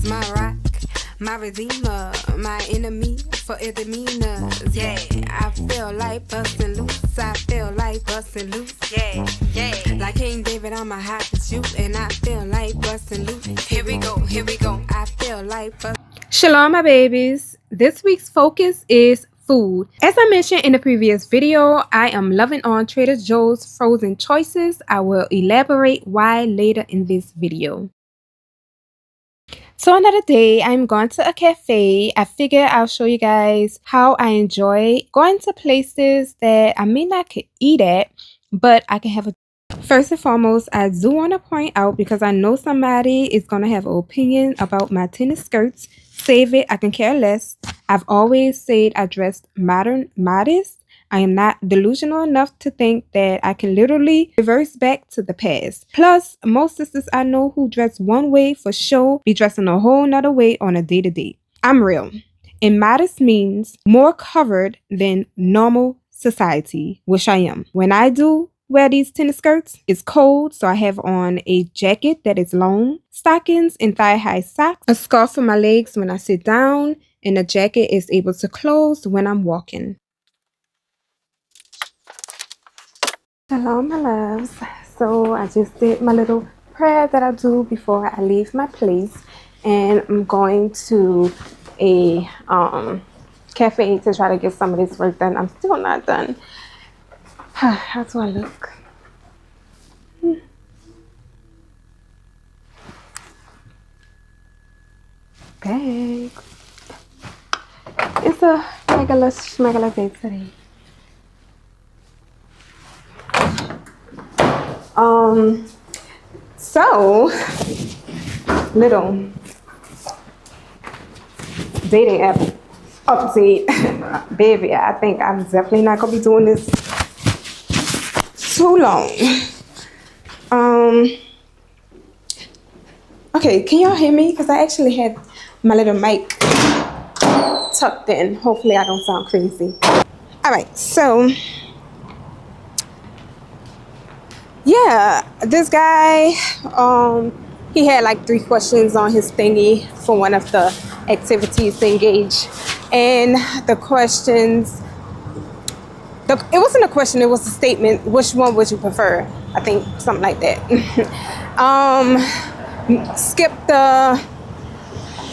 my rock, my redeemer, my enemy for ill demeanors. Yeah, I feel like bustin' loose. I feel like bustin' loose. Yeah, yeah. Like King David, I'm a hot shoot, and I feel like bustin' loose. Here we go, here we go. I feel like Shalom, my babies. This week's focus is food. As I mentioned in the previous video, I am loving on Trader Joe's frozen choices. I will elaborate why later in this video. So another day, I'm going to a cafe. I figure I'll show you guys how I enjoy going to places that I may not could eat at, but I can have a... First and foremost, I do want to point out, because I know somebody is going to have an opinion about my tennis skirts. Save it, I can care less. I've always said I dressed modest. I am not delusional enough to think that I can literally reverse back to the past. Plus, most sisters I know who dress one way for show be dressing a whole nother way on a day-to-day. I'm real. And modest means more covered than normal society, which I am. When I do wear these tennis skirts, it's cold, so I have on a jacket that is long, stockings and thigh-high socks, a scarf for my legs when I sit down, and the jacket is able to close when I'm walking. Hello, my loves. So I just did my little prayer that I do before I leave my place, and I'm going to a cafe to try to get some of this work done. I'm still not done. How do I look? Bags. It's a regular schmegular day today. So little dating app update. Baby, I think I'm definitely not gonna be doing this too long. Okay, can y'all hear me? Because I actually had my little mic tucked in. Hopefully I don't sound crazy. All right, so yeah, this guy, he had like 3 questions on his thingy for one of the activities to engage. And the questions, it wasn't a question, it was a statement. Which one would you prefer? I think something like that. Skip the,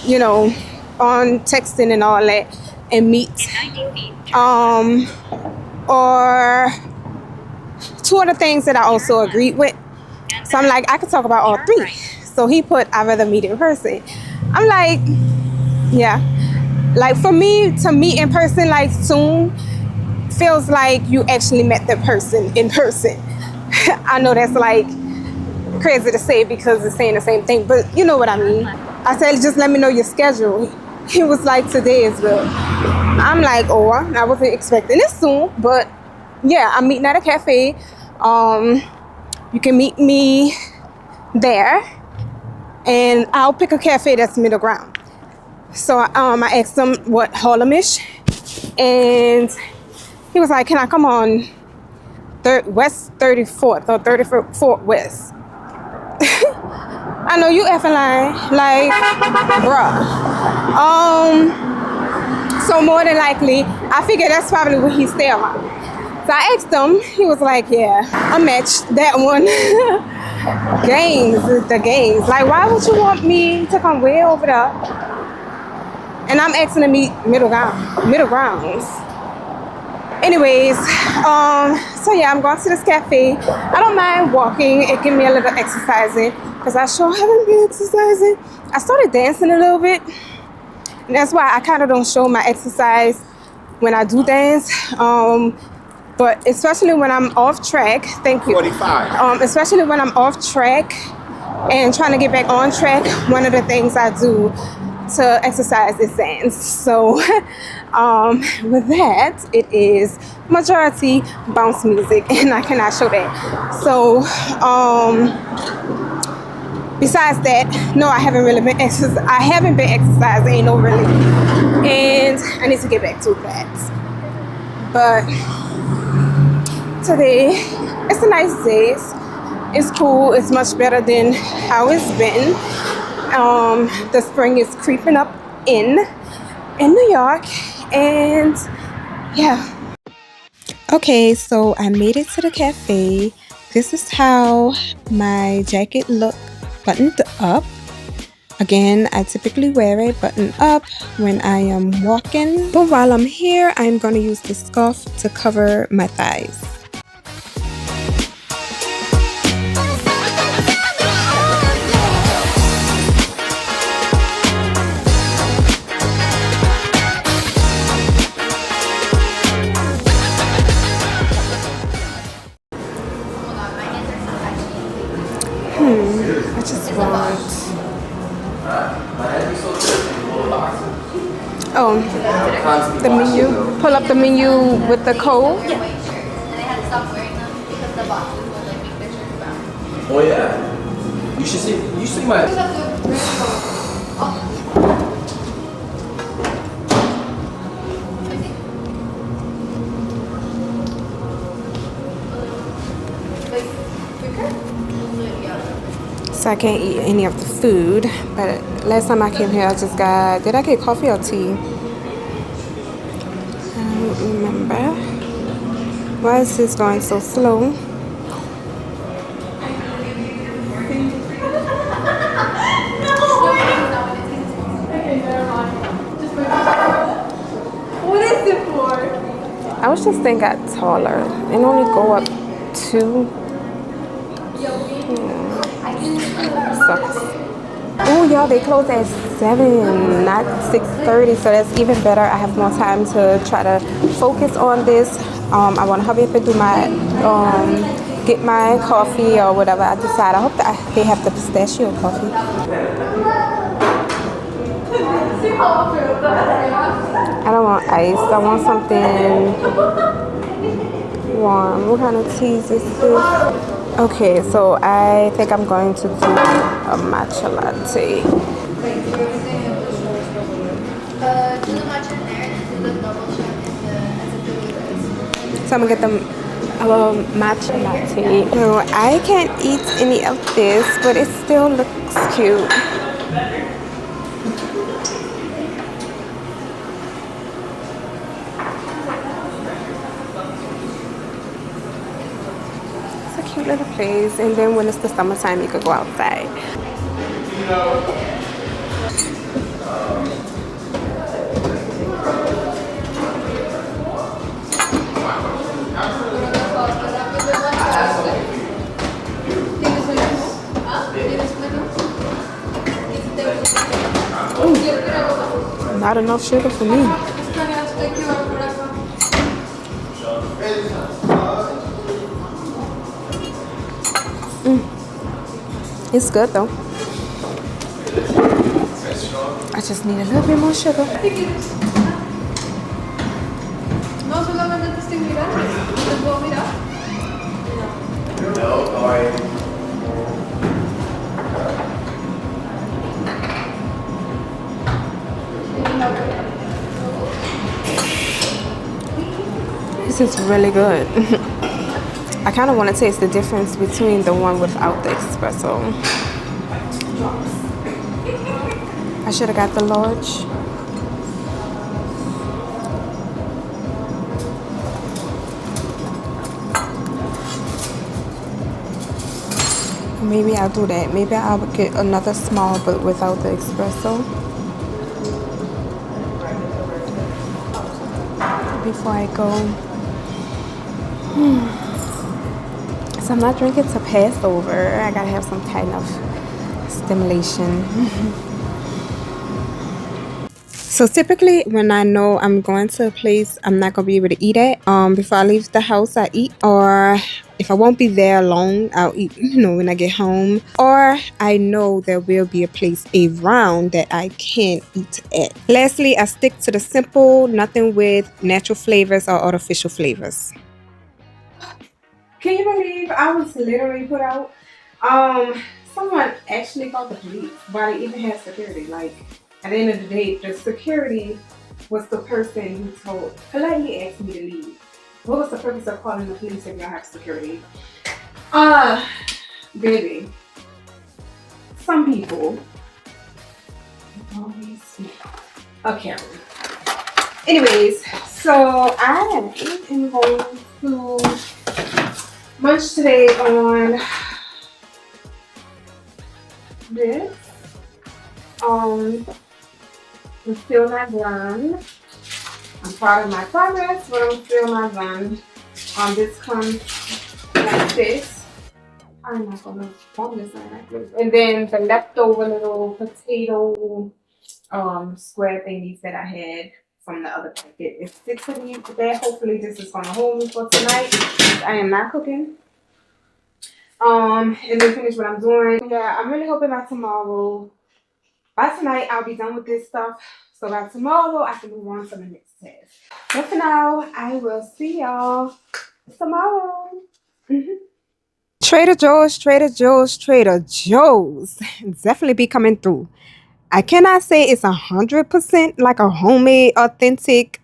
you know, on texting and all that, and meet. Or 2 other things that I also agreed with. So I'm like, I could talk about all 3. So he put, I'd rather meet in person. I'm like, yeah. Like for me to meet in person, like soon, feels like you actually met the person in person. I know that's like crazy to say because it's saying the same thing, but you know what I mean. I said, just let me know your schedule. He was like, today is good. I'm like, oh, I wasn't expecting this soon, but yeah, I'm meeting at a cafe. You can meet me there, and I'll pick a cafe that's middle ground. So I asked him what Harlemish, and he was like, can I come on West 34th or 34th West? I know you effing lying, like, bruh. So more than likely, I figure that's probably what he's staying on. So I asked him, he was like, yeah, I matched that one. The games. Like, why would you want me to come way over there? And I'm asking to meet middle grounds. Anyways, so yeah, I'm going to this cafe. I don't mind walking. It gives me a little exercising because I sure haven't been exercising. I started dancing a little bit. And that's why I kind of don't show my exercise when I do dance. But especially when I'm off track, thank you. 45. Especially when I'm off track and trying to get back on track, one of the things I do to exercise is dance. So with that, it is majority bounce music, and I cannot show that. So besides that, no, I haven't really been exercising. I haven't been exercising, no really, and I need to get back to that. But today, it's a nice day. It's cool. It's much better than how it's been. The spring is creeping up in New York, and yeah. Okay, so I made it to the cafe. This is how my jacket looked buttoned up. Again, I typically wear it buttoned up when I am walking, but while I'm here, I'm gonna use the scarf to cover my thighs. I just want... Oh, the menu. Pull up the menu with the code. And I had to stop wearing them because the boxes would like make their shirts brown. Oh yeah. You should see my. So I can't eat any of the food, but last time I came here I just got, did I get coffee or tea? I don't remember. Why is this going so slow? What is it for? I wish this thing got taller and only go up 2. Sucks. Oh, y'all, they close at 7, not 6:30, so that's even better. I have more time to try to focus on this. I want to hurry up and do my, get my coffee or whatever I decide. I hope that they have the pistachio coffee. I don't want ice. I want something warm. What kind of teas is this? Okay, so I think I'm going to do a matcha latte. Do the matcha in there and do the double shot as a Philly rose. So I'm gonna get the matcha latte. So I can't eat any of this, but it still looks cute. Little place, and then when it's the summertime you could go outside. Ooh, not enough sugar for me. It's good though. I just need a little bit more sugar. No, solamente te estoy mirando. ¿Te puedo mirar? No, alright. This is really good. I kind of want to taste the difference between the one without the espresso. I should have got the large. Maybe I'll do that. Maybe I'll get another small but without the espresso. Before I go. So I'm not drinking to pass over. I gotta have some kind of stimulation. So typically when I know I'm going to a place I'm not gonna be able to eat at, before I leave the house I eat, or if I won't be there long I'll eat, when I get home, or I know there will be a place around that I can eat at. Lastly, I stick to the simple, nothing with natural flavors or artificial flavors. Can you believe I was literally put out? Someone actually called the police, but they even had security. Like, at the end of the day, the security was the person who politely asked me to leave. What was the purpose of calling the police if y'all have security? Baby, some people Okay. Anyways, so I am going to munch today on this. I'm still not done. I'm proud of my progress, but I'm still not done. This comes like this. I'm not gonna form this like this. And then the leftover little potato square thingies that I had from the other packet. It's 6 of these today. Hopefully this is gonna hold me for tonight. I am not cooking. And then finish what I'm doing. Yeah, I'm really hoping by tomorrow. By tonight I'll be done with this stuff. So by tomorrow I can move on to the next task. But for now, I will see y'all tomorrow. Trader Joe's, Trader Joe's, Trader Joe's definitely be coming through. I cannot say it's 100% like a homemade, authentic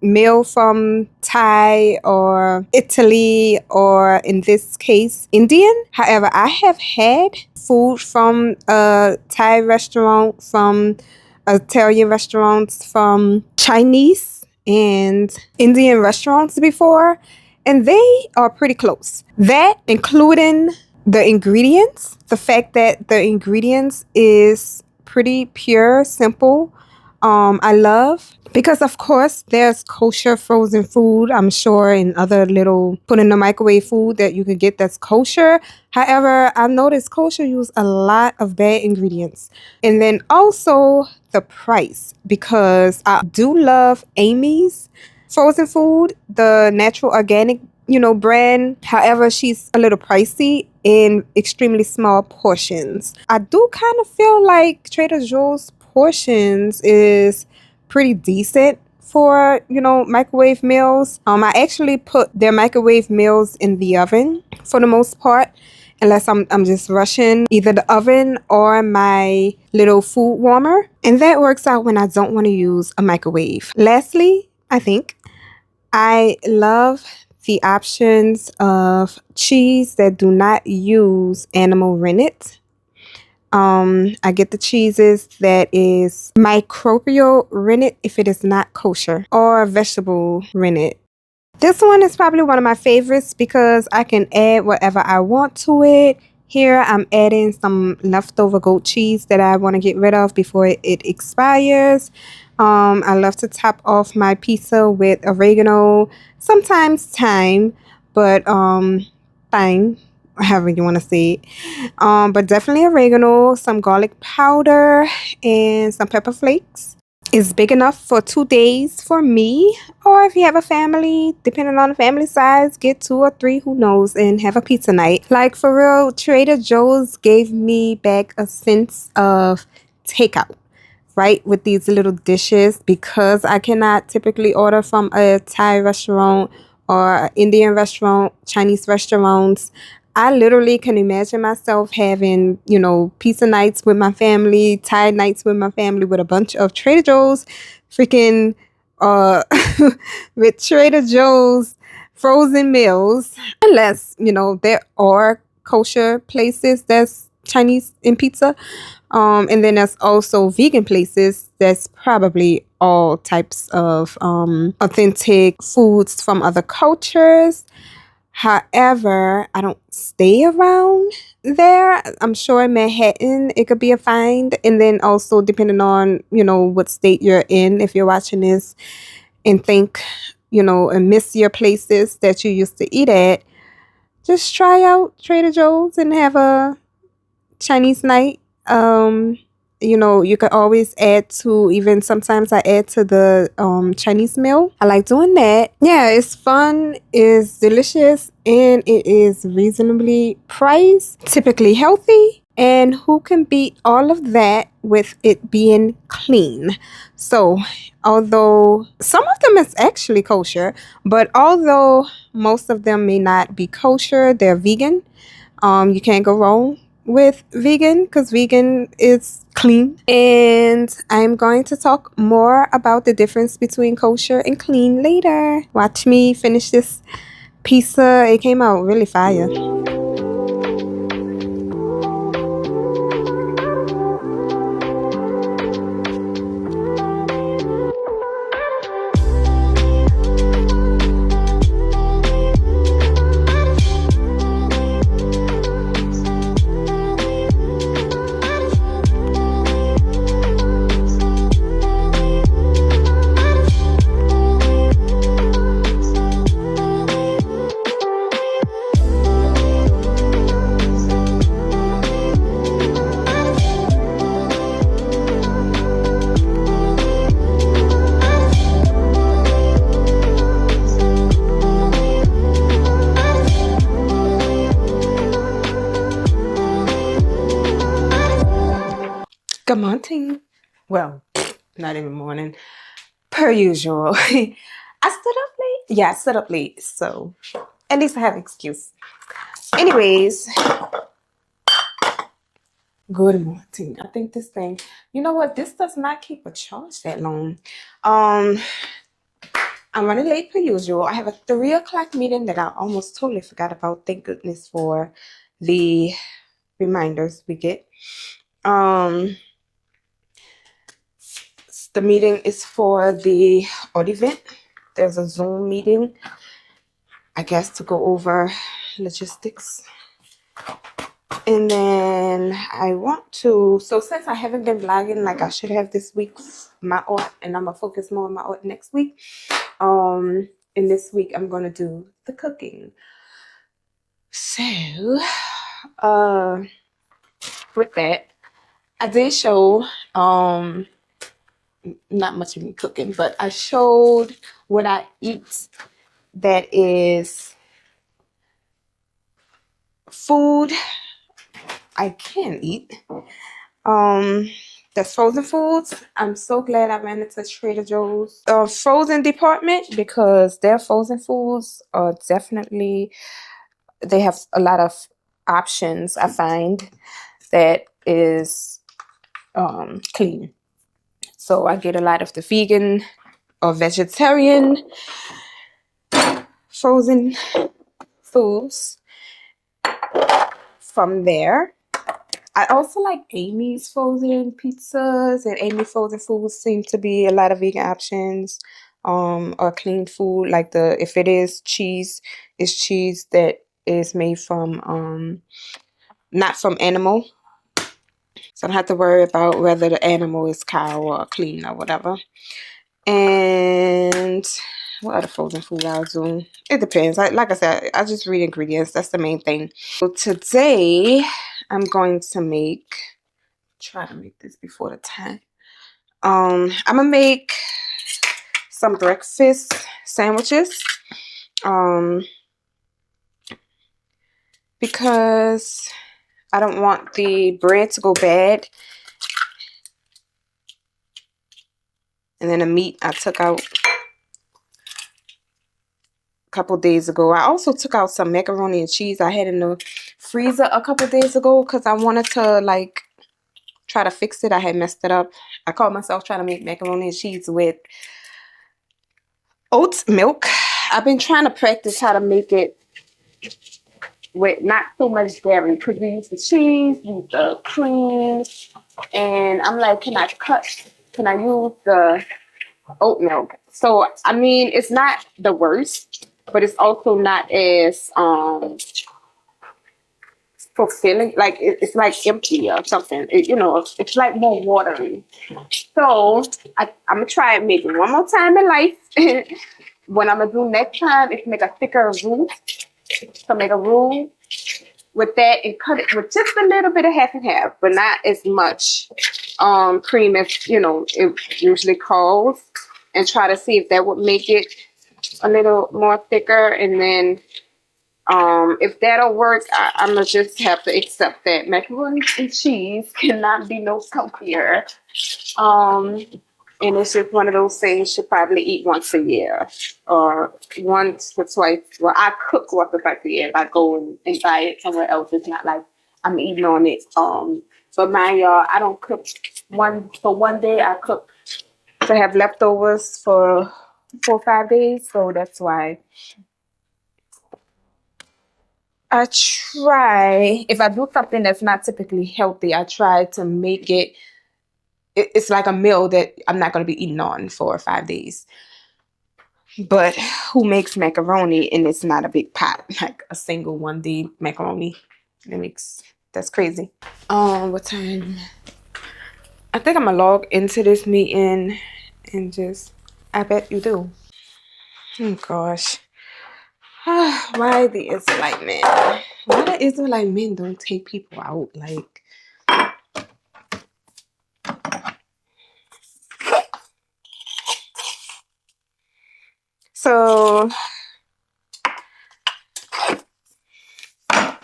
meal from Thai or Italy, or in this case, Indian. However, I have had food from a Thai restaurant, from Italian restaurants, from Chinese and Indian restaurants before, and they are pretty close. That including the ingredients, the fact that the ingredients is pretty pure, simple. I love, because of course there's kosher frozen food, I'm sure, and other little put in the microwave food that you can get that's kosher. However, I noticed kosher use a lot of bad ingredients. And then also the price, because I do love Amy's frozen food, the natural organic, brand. However, she's a little pricey in extremely small portions. I do kind of feel like Trader Joe's portions is pretty decent for, microwave meals. I actually put their microwave meals in the oven for the most part, unless I'm just rushing, either the oven or my little food warmer. And that works out when I don't want to use a microwave. Lastly, I love the options of cheese that do not use animal rennet. I get the cheeses that is microbial rennet if it is not kosher, or vegetable rennet. This one is probably one of my favorites because I can add whatever I want to it. Here I'm adding some leftover goat cheese that I want to get rid of before it expires. I love to top off my pizza with oregano, sometimes thyme, but thyme, however you want to say it. But definitely oregano, some garlic powder, and some pepper flakes. Is big enough for 2 days for me, or if you have a family, depending on the family size, get 2 or 3, who knows, and have a pizza night. Like, for real, Trader Joe's gave me back a sense of takeout, right, with these little dishes, because I cannot typically order from a Thai restaurant or Indian restaurant, Chinese restaurants. I literally can imagine myself having, pizza nights with my family, Thai nights with my family, with a bunch of Trader Joe's freaking, with Trader Joe's frozen meals. Unless, there are kosher places that's Chinese in pizza. And then there's also vegan places that's probably all types of authentic foods from other cultures. However, I don't stay around there. I'm sure in Manhattan it could be a find. And then also depending on, what state you're in, if you're watching this and think, and miss your places that you used to eat at, just try out Trader Joe's and have a Chinese night. You could always add to, even sometimes I add to the Chinese meal. I like doing that. Yeah, it's fun, it's delicious, and it is reasonably priced, typically healthy. And who can beat all of that with it being clean? So, although some of them is actually kosher, but although most of them may not be kosher, they're vegan. You can't go wrong with vegan, because vegan is clean. And I'm going to talk more about the difference between kosher and clean later. Watch me finish this pizza. It came out really fire. morning. Well, not even morning. Per usual. I stood up late. Yeah, I stood up late. So at least I have an excuse. Anyways, good morning. I think this thing, you know what? This does not keep a charge that long. I'm running late per usual. I have a 3 o'clock meeting that I almost totally forgot about. Thank goodness for the reminders we get. The meeting is for the art event. There's a Zoom meeting, I guess, to go over logistics. And then I want to, so since I haven't been vlogging like I should have this week, my art, and I'm gonna focus more on my art next week. And this week I'm gonna do the cooking. So, with that, I did show, not much of me cooking, but I showed what I eat that is food I can eat. The frozen foods. I'm so glad I ran into Trader Joe's frozen department, because their frozen foods are definitely, they have a lot of options, I find, that is clean. So I get a lot of the vegan or vegetarian frozen foods from there. I also like Amy's frozen pizzas, and Amy frozen foods seem to be a lot of vegan options, or clean food. Like if it is cheese, it's cheese that is made from not from animal. So I don't have to worry about whether the animal is cow or clean or whatever. And what other frozen food I'll do? It depends. Like I said, I just read ingredients. That's the main thing. So today I'm going to try to make this before the time. I'm gonna make some breakfast sandwiches. Because I don't want the bread to go bad. And then the meat I took out a couple days ago. I also took out some macaroni and cheese I had in the freezer a couple days ago, because I wanted to like try to fix it. I had messed it up. I caught myself trying to make macaroni and cheese with oat milk. I've been trying to practice how to make it with not so much dairy, because we use the cheese, use the cream, and I'm like, can I use the oat milk? So I mean, it's not the worst, but it's also not as fulfilling. Like it's like empty or something. It's like more watery. So I'm gonna try it maybe one more time in life. What I'm gonna do next time is make a thicker roux. So make a roux with that and cut it with just a little bit of half and half, but not as much cream as it usually calls, and try to see if that would make it a little more thicker. And then if that'll work, I'm gonna just have to accept that macaroni and cheese cannot be no healthier. And it's just one of those things you should probably eat once a year or once or twice. Well, I cook once or twice a year. If I go and buy it somewhere else, it's not like I'm eating on it. But mind y'all, I don't cook one day. I cook to have leftovers for 4 or 5 days. So that's why I try, if I do something that's not typically healthy, I try to make it's like a meal that I'm not going to be eating on for 4 or 5 days. But who makes macaroni and it's not a big pot, like a single 1 day macaroni? That's crazy. What time? I think I'm gonna log into this meeting and I bet you do. Oh gosh. Why the Israelite men? Why the Israelite men don't take people out? Like, so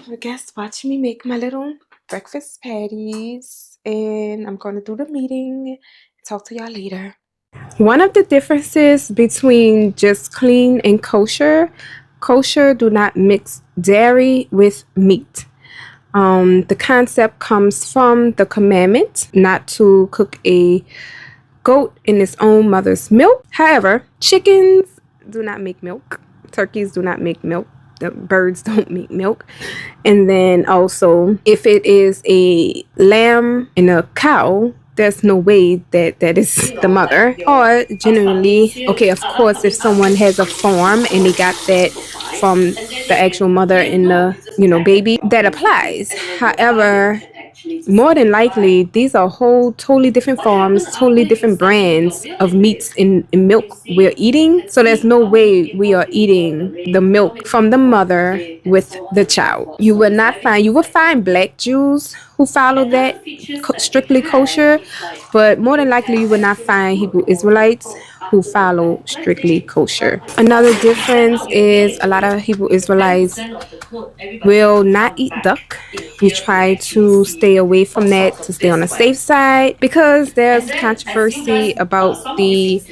I guess watch me make my little breakfast patties and I'm going to do the meeting. Talk to y'all later. One of the differences between just clean and kosher, kosher do not mix dairy with meat. The concept comes from the commandment not to cook a goat in its own mother's milk. However, chickens do not make milk. Turkeys do not make milk. The birds don't make milk. And then also, if it is a lamb and a cow, there's no way that that is the mother. Or generally, okay, of course, if someone has a farm and they got that from the actual mother and the baby, that applies. However, more than likely, these are whole totally different farms, totally different brands of meats and milk we're eating. So there's no way we are eating the milk from the mother with the child. You will find black Jews who follow that strictly kosher, but more than likely you will not find Hebrew Israelites who follow strictly kosher. Another difference is a lot of Hebrew Israelites will not eat duck. We try to stay away from that to stay on the safe side because there's controversy about the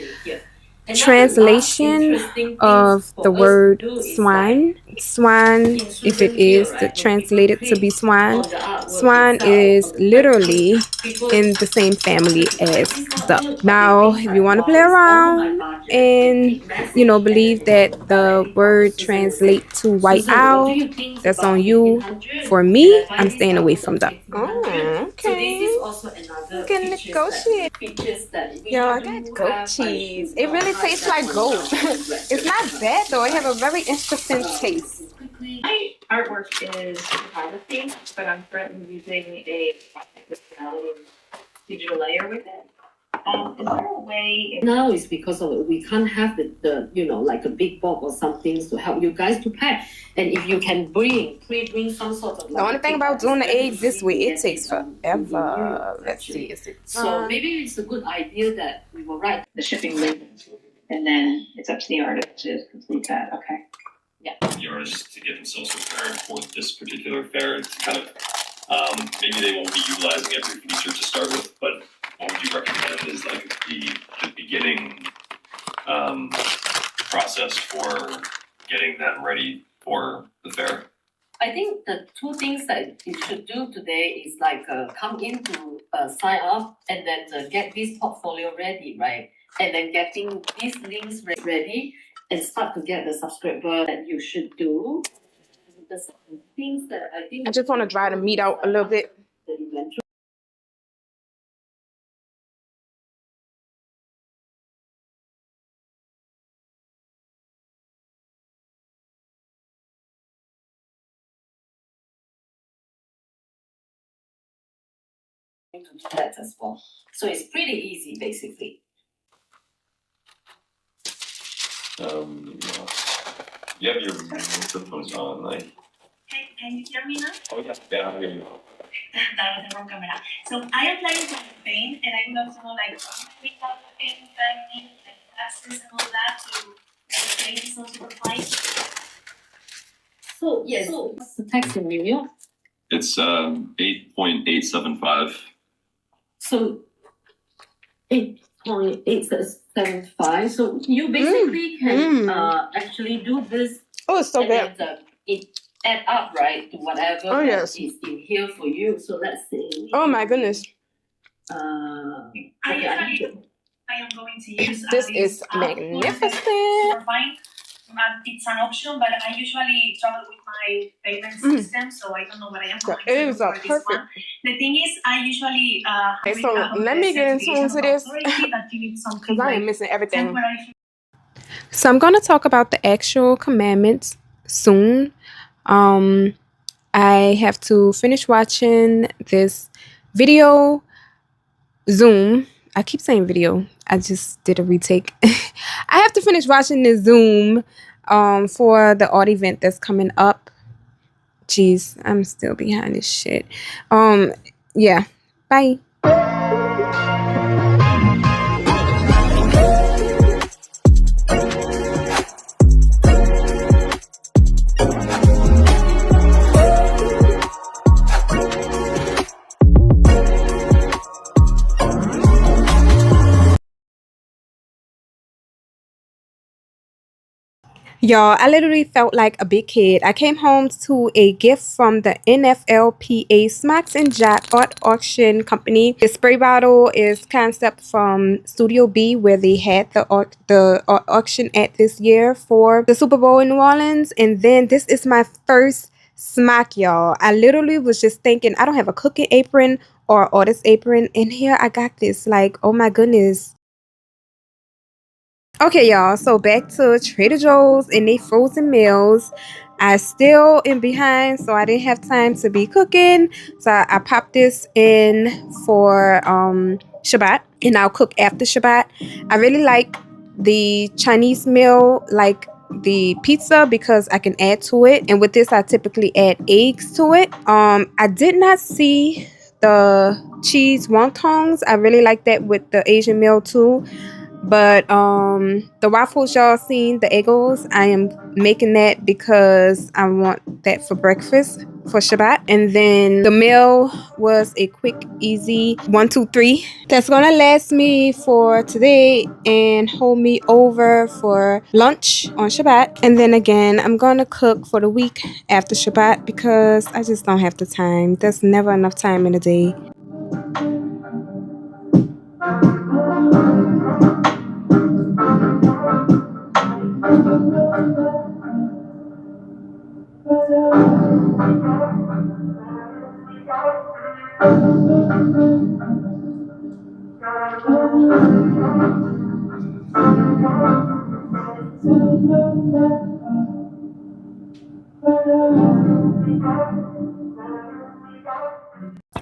translation of the word swine. Swine, if it is translated to be swine, swine is literally in the same family as duck. Now, if you want to play around and believe that the word translates to white owl, that's on you. For me, I'm staying away from duck. Oh, okay. You can negotiate. Yo, I got goat cheese. It really tastes like goat. It's not bad though. It has a very interesting taste. My artwork is photography, but I'm currently using a digital layer with it. Is there a way? Now it's because of we can't have the like a big box or some things to help you guys to pack. And if you can bring some sort of. The only thing about doing the eggs this way, it takes forever. Let's see, is it? So maybe it's a good idea that we will write The shipping link, and then it's up to the artist to complete that. Okay. The artists to get themselves prepared for this particular fair. It's kind of maybe they won't be utilizing every feature to start with, but what would you recommend is like the beginning process for getting them ready for the fair? I think the two things that you should do today is like come in to sign up and then get this portfolio ready, right? And then getting these links ready and start to get the subscriber that you should do. The things that I think I just want to dry the meat out a little bit. That as well. So it's pretty easy, basically. You have your microphones on, like. Hey, can you hear me now? Oh yeah, I hear you. That was the wrong camera. So I applied for campaign, and I would love to know like we have any timing and taxes and all that to pay this on Superfly. So yes, what's the tax in New York? It's 8.875. So 8.875. So you basically can actually do this. Oh, it's so and good. then, it add up, right, to whatever Oh, yes. is in here for you. So let's see. Oh my goodness. Okay, I am going to use This is magnificent. Superfine. It's an option, but I usually travel with my payment system, so I don't know what I am going to do for this one. The thing is, I usually Okay, so let me get into this because I am missing everything. So I'm going to talk about the actual commandments soon. I have to finish watching this video Zoom. I keep saying video. I just did a retake. I have to finish watching this Zoom for the art event that's coming up. Jeez, I'm still behind this shit. Yeah. Bye. Y'all, I literally felt like a big kid. I came home to a gift from the NFLPA Smacks and Jack art auction company. The spray bottle is concept from Studio B, where they had the art auction at this year for the Super Bowl in New Orleans. And then this is my first smack, y'all. I literally was just thinking, I don't have a cooking apron or artist apron, and here I got this. Like, oh my goodness. Okay, y'all, so back to Trader Joe's and they frozen meals. I still am behind, so I didn't have time to be cooking. So I popped this in for Shabbat, and I'll cook after Shabbat. I really like the Chinese meal, like the pizza, because I can add to it. And with this, I typically add eggs to it. I did not see the cheese wontons. I really like that with the Asian meal too. But the waffles y'all seen, the Eggos, I am making that because I want that for breakfast for Shabbat. And then the meal was a quick, easy 1, 2, 3. That's gonna last me for today and hold me over for lunch on Shabbat. And then again, I'm gonna cook for the week after Shabbat because I just don't have the time. There's never enough time in a day.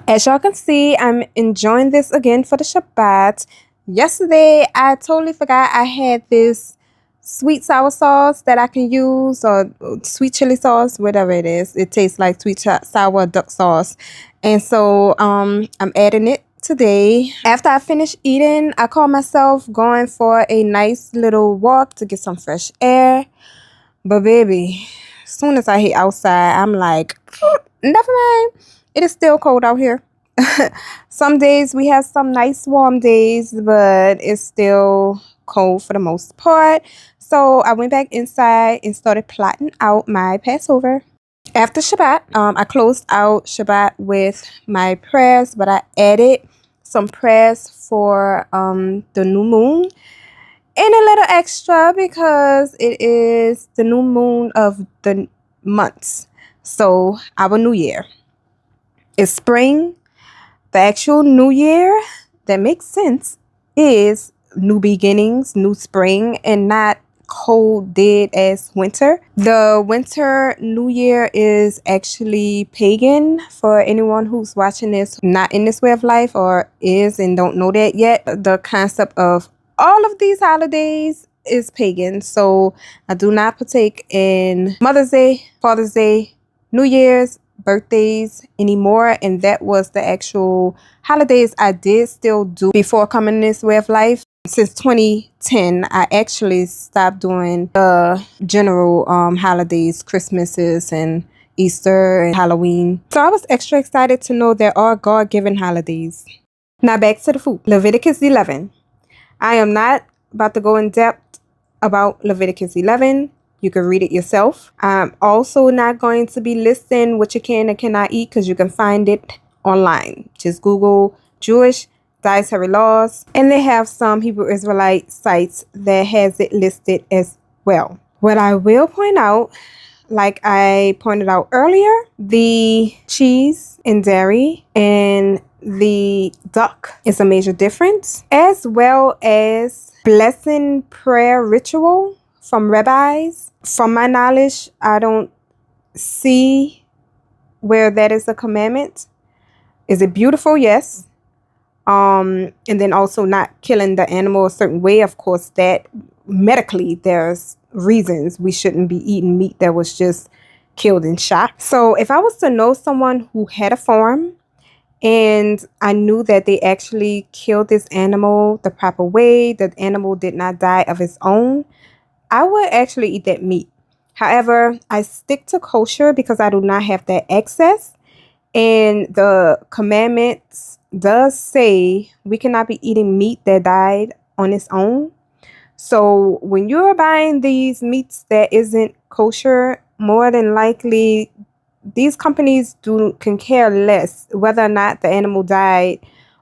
As y'all can see, I'm enjoying this again for the Shabbat. Yesterday, I totally forgot I had this sweet sour sauce that I can use, or sweet chili sauce, whatever it is. It tastes like sweet sour duck sauce. And so I'm adding it today. After I finish eating, I call myself going for a nice little walk to get some fresh air. But baby, as soon as I hit outside, I'm like, never mind. It is still cold out here. Some days we have some nice warm days, but it's still cold for the most part. So I went back inside and started plotting out my Passover. After Shabbat, I closed out Shabbat with my prayers, but I added some prayers for the new moon and a little extra because it is the new moon of the months. So our new year is spring. The actual new year that makes sense is new beginnings, new spring, and not cold dead as winter. The winter new year is actually pagan for anyone who's watching this not in this way of life or is and don't know that yet. The concept of all of these holidays is pagan, so I do not partake in Mother's Day, Father's Day, New Year's, birthdays anymore, and that was the actual holidays I did still do before coming this way of life. Since 2010, I actually stopped doing the general holidays, Christmases and Easter and Halloween. So I was extra excited to know there are God-given holidays. Now back to the food. Leviticus 11. I am not about to go in depth about Leviticus 11. You can read it yourself. I'm also not going to be listing what you can and cannot eat because you can find it online. Just Google Jewish dietary laws, and they have some Hebrew Israelite sites that has it listed as well. What I will point out, like I pointed out earlier, the cheese and dairy and the duck is a major difference, as well as blessing prayer ritual from rabbis. From my knowledge, I don't see where that is a commandment. Is it beautiful? Yes. And then also not killing the animal a certain way. Of course, that medically there's reasons we shouldn't be eating meat that was just killed and shot. So if I was to know someone who had a farm and I knew that they actually killed this animal the proper way, the animal did not die of its own, I would actually eat that meat. However, I stick to kosher because I do not have that access. And the commandments does say we cannot be eating meat that died on its own. So when you're buying these meats that isn't kosher, more than likely these companies can care less whether or not the animal died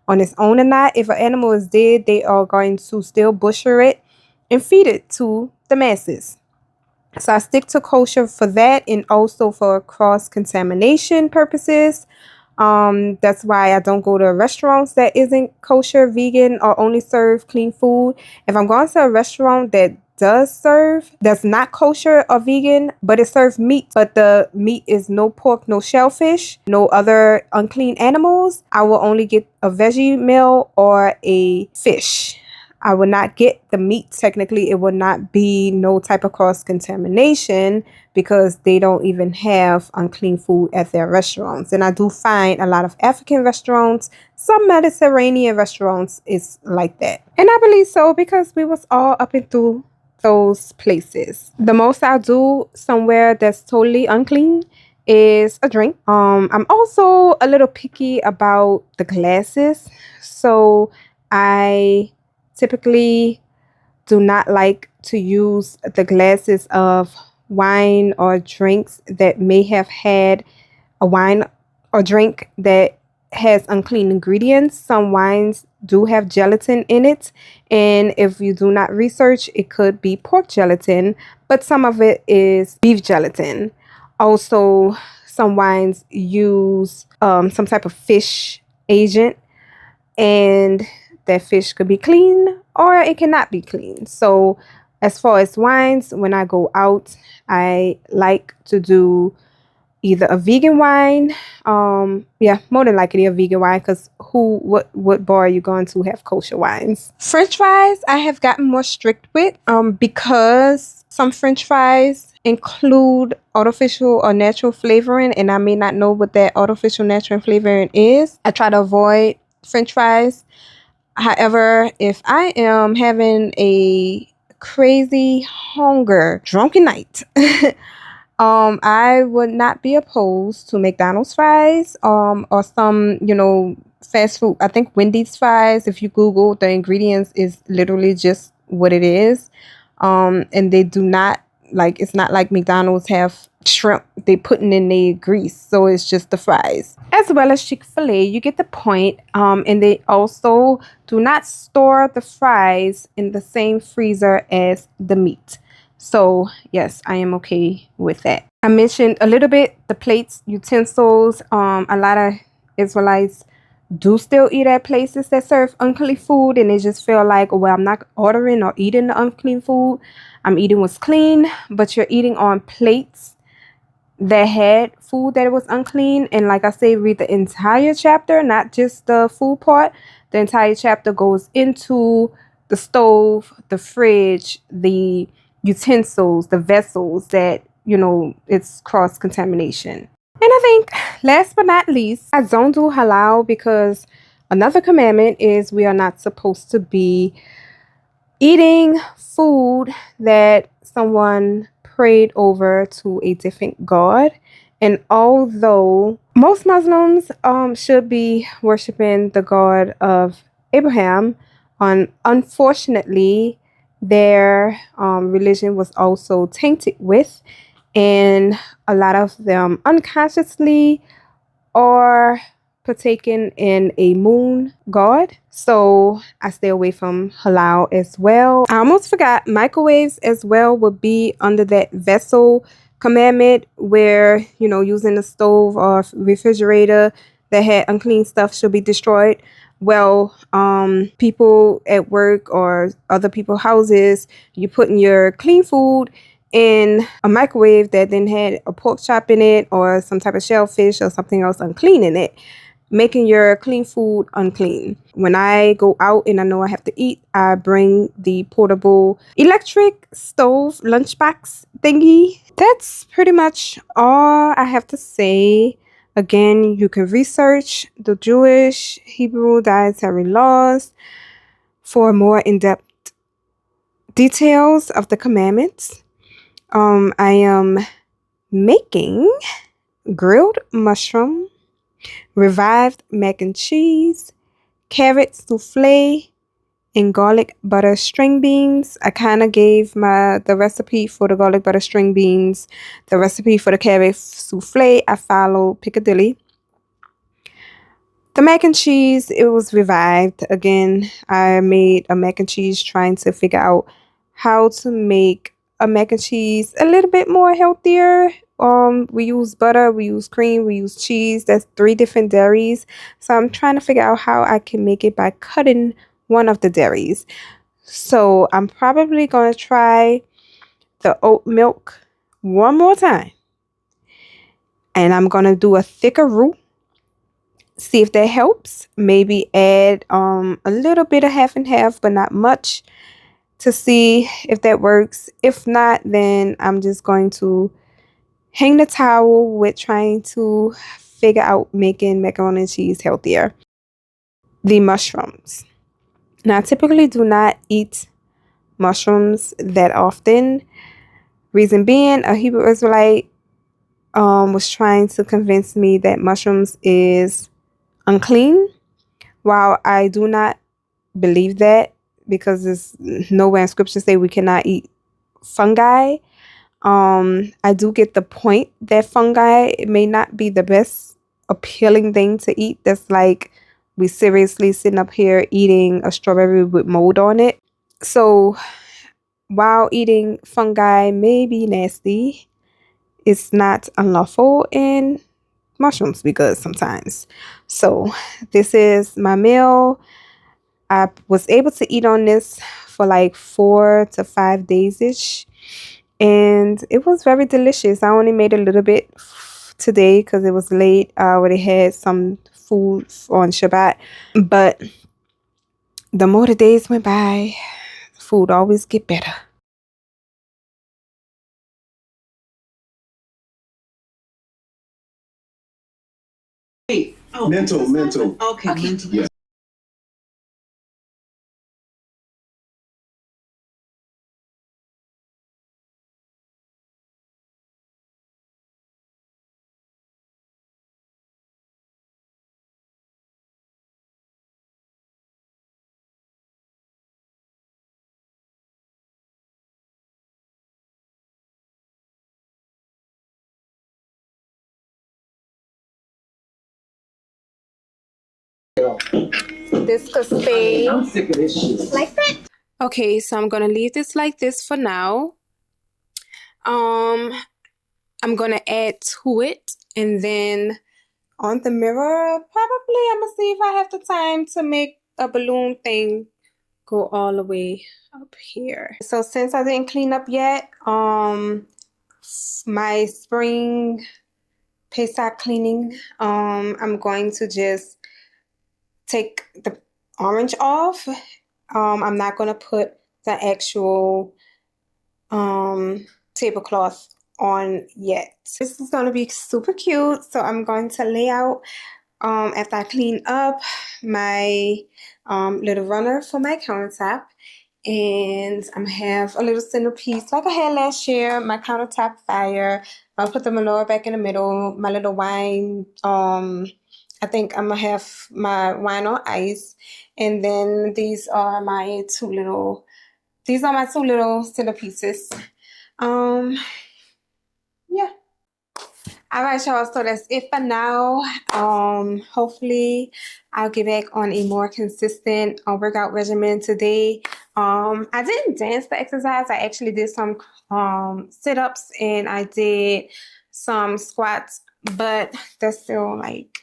on its own or not. If an animal is dead, they are going to still butcher it and feed it to the masses. So I stick to kosher for that, and also for cross-contamination purposes. That's why I don't go to restaurants that isn't kosher, vegan, or only serve clean food. If I'm going to a restaurant that's not kosher or vegan, but it serves meat, but the meat is no pork, no shellfish, no other unclean animals, I will only get a veggie meal or a fish. I will not get the meat. Technically, it will not be no type of cross-contamination because they don't even have unclean food at their restaurants. And I do find a lot of African restaurants, some Mediterranean restaurants is like that. And I believe so because we was all up and through those places. The most I'll do somewhere that's totally unclean is a drink. I'm also a little picky about the glasses. So I typically do not like to use the glasses of wine or drinks that may have had a wine or drink that has unclean ingredients. Some wines do have gelatin in it, and if you do not research, it could be pork gelatin, but some of it is beef gelatin. Also, some wines use some type of fish agent, and that fish could be clean or it cannot be clean. So as far as wines, when I go out, I like to do either a vegan wine, more than likely a vegan wine, because what bar are you going to have kosher wines? French fries I have gotten more strict with, because some French fries include artificial or natural flavoring, and I may not know what that artificial natural flavoring is. I try to avoid French fries. However, if I am having a crazy hunger drunken night, I would not be opposed to McDonald's fries, or some, fast food. I think Wendy's fries, if you Google the ingredients, is literally just what it is. And they do not, it's not like McDonald's have shrimp they putting in their grease, so it's just the fries. As well as Chick-fil-A, you get the point. And they also do not store the fries in the same freezer as the meat. So yes, I am okay with that. I mentioned a little bit the plates, utensils. A lot of Israelites do still eat at places that serve unclean food, and they just feel like, well, I'm not ordering or eating the unclean food. I'm eating what's clean, but you're eating on plates that had food that was unclean. And like I say, read the entire chapter, not just the food part. The entire chapter goes into the stove, the fridge, the utensils, the vessels that, it's cross-contamination. And I think last but not least, I don't do halal because another commandment is we are not supposed to be eating food that someone prayed over to a different god. And although most Muslims should be worshiping the God of Abraham, unfortunately, their religion was also tainted with, and a lot of them unconsciously are partaking in a moon god. So I stay away from halal as well. I almost forgot, microwaves as well would be under that vessel commandment, where using a stove or refrigerator that had unclean stuff should be destroyed. Well, people at work or other people's houses, you putting your clean food in a microwave that then had a pork chop in it or some type of shellfish or something else unclean in it, making your clean food unclean. When I go out and I know I have to eat, I bring the portable electric stove lunchbox thingy. That's pretty much all I have to say. Again, you can research the Jewish Hebrew dietary laws for more in-depth details of the commandments. I am making grilled mushroom, revived mac and cheese, carrot souffle, and garlic butter string beans. I kind of gave the recipe for the garlic butter string beans, the recipe for the carrot souffle. I followed Piccadilly. The mac and cheese, it was revived. Again, I made a mac and cheese trying to figure out how to make a mac and cheese a little bit more healthier. We use butter, we use cream, we use cheese. That's 3 different dairies. So I'm trying to figure out how I can make it by cutting one of the dairies. So I'm probably going to try the oat milk one more time. And I'm going to do a thicker roux. See if that helps. Maybe add a little bit of half and half, but not much, to see if that works. If not, then I'm just going to hang the towel with trying to figure out making macaroni and cheese healthier. The mushrooms. Now, I typically do not eat mushrooms that often. Reason being, a Hebrew Israelite was trying to convince me that mushrooms is unclean. While I do not believe that, because there's nowhere in scripture say we cannot eat fungi, I do get the point that fungi, it may not be the best appealing thing to eat. That's like we seriously sitting up here eating a strawberry with mold on it. So while eating fungi may be nasty, it's not unlawful in mushrooms because sometimes. So this is my meal. I was able to eat on this for like 4 to 5 days-ish. And it was very delicious. I only made a little bit today because it was late. I already had some food on Shabbat. But the more the days went by, food always get better. Mental. Okay. Mental. Yeah. This could stay I'm sick of this shit. like that. Okay, so I'm gonna leave this like this for now. I'm gonna add to it, and then on the mirror, probably I'm gonna see if I have the time to make a balloon thing go all the way up here. So since I didn't clean up yet, my spring Pesach cleaning, I'm going to just take the orange off. I'm not gonna put the actual tablecloth on yet. This is gonna be super cute. So I'm going to lay out after I clean up my little runner for my countertop. And I'm have a little centerpiece like I had last year, my countertop fire. I'll put the menorah back in the middle, my little wine. I think I'm gonna have my wine on ice. And then these are my two little centerpieces. Yeah. All right, y'all. So that's it for now. Hopefully I'll get back on a more consistent workout regimen today. I didn't dance the exercise. I actually did some sit-ups and I did some squats, but that's still like,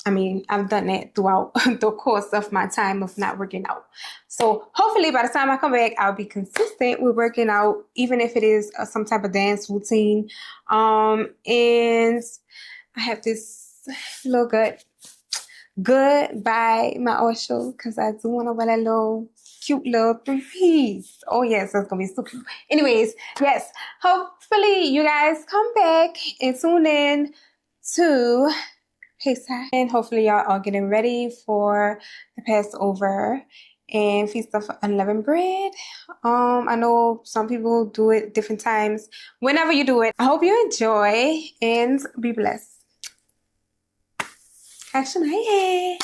I mean, I've done that throughout the course of my time of not working out. So hopefully by the time I come back, I'll be consistent with working out, even if it is some type of dance routine. And I have this little good by my Osho, because I do want to wear that little cute little 3-piece. Oh yes, that's gonna be so cute. Anyways, yes, hopefully you guys come back and tune in to Pesach, and hopefully y'all are getting ready for the Passover and Feast of Unleavened Bread. I know some people do it different times. Whenever you do it, I hope you enjoy and be blessed. Kak Shemaya.